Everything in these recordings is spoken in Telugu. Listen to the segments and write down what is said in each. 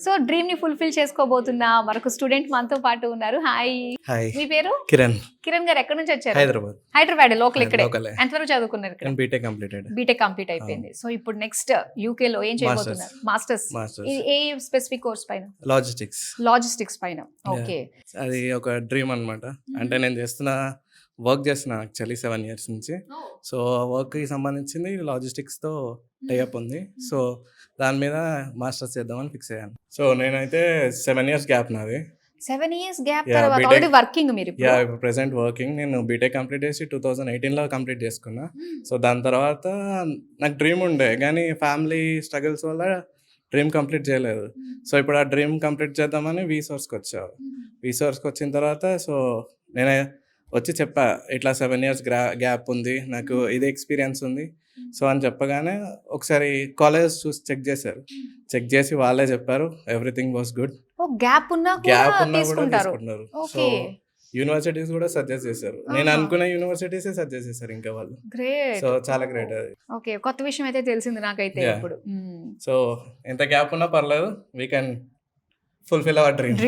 సో డ్రీమ్ ని ఫుల్ఫిల్ చేసుకోబోతున్నా మరొక స్టూడెంట్ మనతో పాటు ఉన్నారు. హాయ్, హాయ్, మీ పేరు? కిరణ్. కిరణ్ గారు ఎక్కడి నుంచి వచ్చారు? హైదరాబాద్. హైదరాబాద్ లోకల్. ఇక్కడే లోకలే. ఎంతవరకు చదువుకున్నారు ఇక్కడ? BTech completed. బీటెక్ కంప్లీట్ అయిపోయింది. సో ఇప్పుడు నెక్స్ట్ యూకే లో ఏం చేయబోతున్నారు? మాస్టర్స్. ఏ స్పెసిఫిక్ కోర్స్ పైన? లాజిస్టిక్స్ పైన. ఓకే, అది ఒక డ్రీమ్ అన్నమాట. అంటే నేను వర్క్ చేస్తున్నా యాక్చువల్లీ 7 years నుంచి. సో వర్క్కి సంబంధించింది లాజిస్టిక్స్తో టైఅప్ ఉంది. సో దాని మీద మాస్టర్స్ చేద్దామని ఫిక్స్ అయ్యాను. సో నేనైతే 7 years గ్యాప్ నాది. 7 years గ్యాప్ తర్వాత ఆల్రెడీ వర్కింగ్ మీరు? ఇప్పుడు ప్రెసెంట్ వర్కింగ్. నేను బీటెక్ కంప్లీట్ చేసి 2018లో కంప్లీట్ చేసుకున్నా. సో దాని తర్వాత నాకు డ్రీమ్ ఉండే, కానీ ఫ్యామిలీ స్ట్రగుల్స్ వల్ల డ్రీమ్ కంప్లీట్ చేయలేదు. సో ఇప్పుడు ఆ డ్రీమ్ కంప్లీట్ చేద్దామని వీసోర్స్కి వచ్చాను. వీసోర్స్కి వచ్చిన తర్వాత సో నేనే వచ్చి చెప్పా, ఇట్లా 7 years గ్యాప్ ఉంది, నాకు ఇదే ఎక్స్పీరియన్స్ ఉంది. సో అని చెప్పగానే ఒకసారి కాలేజ్ చూసి చెక్ చేశారు. చెక్ చేసి వాళ్ళే చెప్పారు ఎవ్రీథింగ్ వాస్ గుడ్. గ్యాప్ ఉన్నా కూడా తీసుకుంటారు. సో యూనివర్సిటీస్ కూడా సజెస్ట్ చేశారు. నేను అనుకున్న యూనివర్సిటీసే సజెస్ట్ చేశారు ఇంకా వాళ్ళు. గ్రేట్. సో చాలా గ్రేట్ అది. ఓకే, కొత్త విషయం అయితే తెలిసింది నాకైతే ఇప్పుడు. సో ఎంత గ్యాప్ ఉన్నా పర్లేదు, we can fulfil our dream.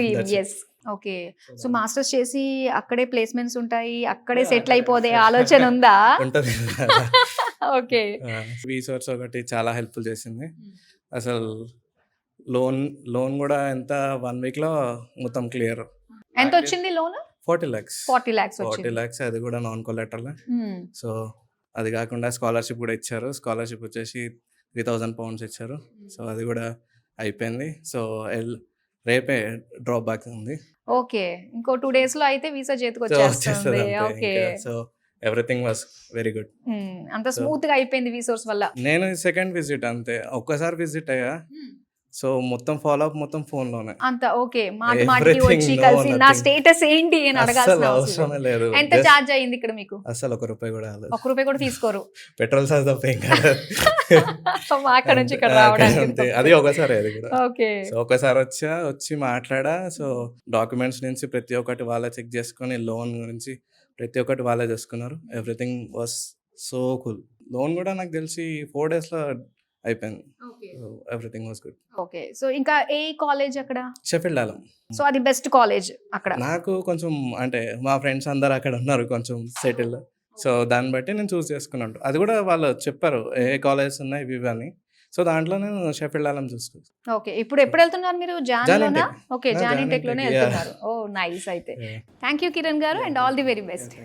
Yes. Okay, so masters చేసి అక్కడే ప్లేస్మెంట్స్ ఉంటాయి, అక్కడే సెటిల్ అయిపోదే ఆలోచన ఉందా? ఉంటది. ఓకే. వీసోర్స్ ఒకటి చాలా హెల్ప్ఫుల్ చేసింది. అసలు లోన్ కూడా ఎంత 1 week లో మొత్తం క్లియర్. ఎంత వచ్చింది లోన్? 40 lakhs. 40 lakhs. అది కూడా నాన్ కొలాటరల్. సో అది కాకుండా స్కాలర్షిప్ కూడా ఇచ్చారు. స్కాలర్షిప్ వచ్చేసి 3,000 pounds ఇచ్చారు. సో అది కూడా అయిపోయింది. సో రేపే డ్రాప్ బ్యాక్ ఉంది. ఓకే, ఇంకో 2 days లో అయితే వీసా చేతికి వచ్చేస్తుంది. Okay, so everything was very good. అంత స్మూత్ గా అయిపోయింది వీసోర్స్ వల్ల. నేను సెకండ్ విజిట్ అంతే, ఒక్కసారి విజిట్ అయ్యా. సో మొత్తం ఫాలో అప్ మొత్తం ఫోన్ లోనే అంత. ఓకే, మాటికి వచ్చి కలిసి నా స్టేటస్ ఏంటి అని అడగాల్సిన అవసరం లేదు. ఎంత చార్జ్ అయ్యింది ఇక్కడ మీకు? అసలు ₹1 కూడా రాలేదు. ₹1 కూడా తీసుకోరు? పెట్రోల్ చార్జ్ తప్ప ఏం కాదు. అక్కడ నుంచి ఇక్కడ రావడానికి అది ఒకసారి. అది కూడా ఓకే. సో ఒకసారి వచ్చి మాట్లాడా. సో డాక్యుమెంట్స్ నుంచి ప్రతి ఒక్కటి వాళ్ళే చెక్ చేసుకొని, లోన్ గురించి ప్రతి ఒక్కటి వాళ్ళే చేసుకున్నారు. Everything was so cool. Loan కూడా నాకు తెలిసి 4 days లో అయిపోయింది. Everything was good. Okay, so ఇంకా ఏ కాలేజ్ అక్కడ? షెఫీల్డ్ ఆలం. సో అది బెస్ట్ కాలేజ్ అక్కడ? నాకు కొంచెం అంటే మా ఫ్రెండ్స్ అందరు అక్కడ ఉన్నారు కొంచెం సెటిల్. సో దాన్ని బట్టి నేను చూస్ చేసుకున్నాను. అది కూడా వాళ్ళు చెప్పారు ఏ కాలేజెస్ ఉన్నాయి ఇవి అని. సో దాంట్లో నేను షెఫీల్డ్ ఆలం చూసుకున్నాను. ఓకే, ఇప్పుడు ఎప్పుడు వెళ్తున్నారు మీరు? జాన్లోనా? ఓకే, జాన్ టెక్ లోనే వెళ్తున్నారు. ఓ నైస్. అయితే థ్యాంక్ యూ కిరణ్ గారు, and all the very best.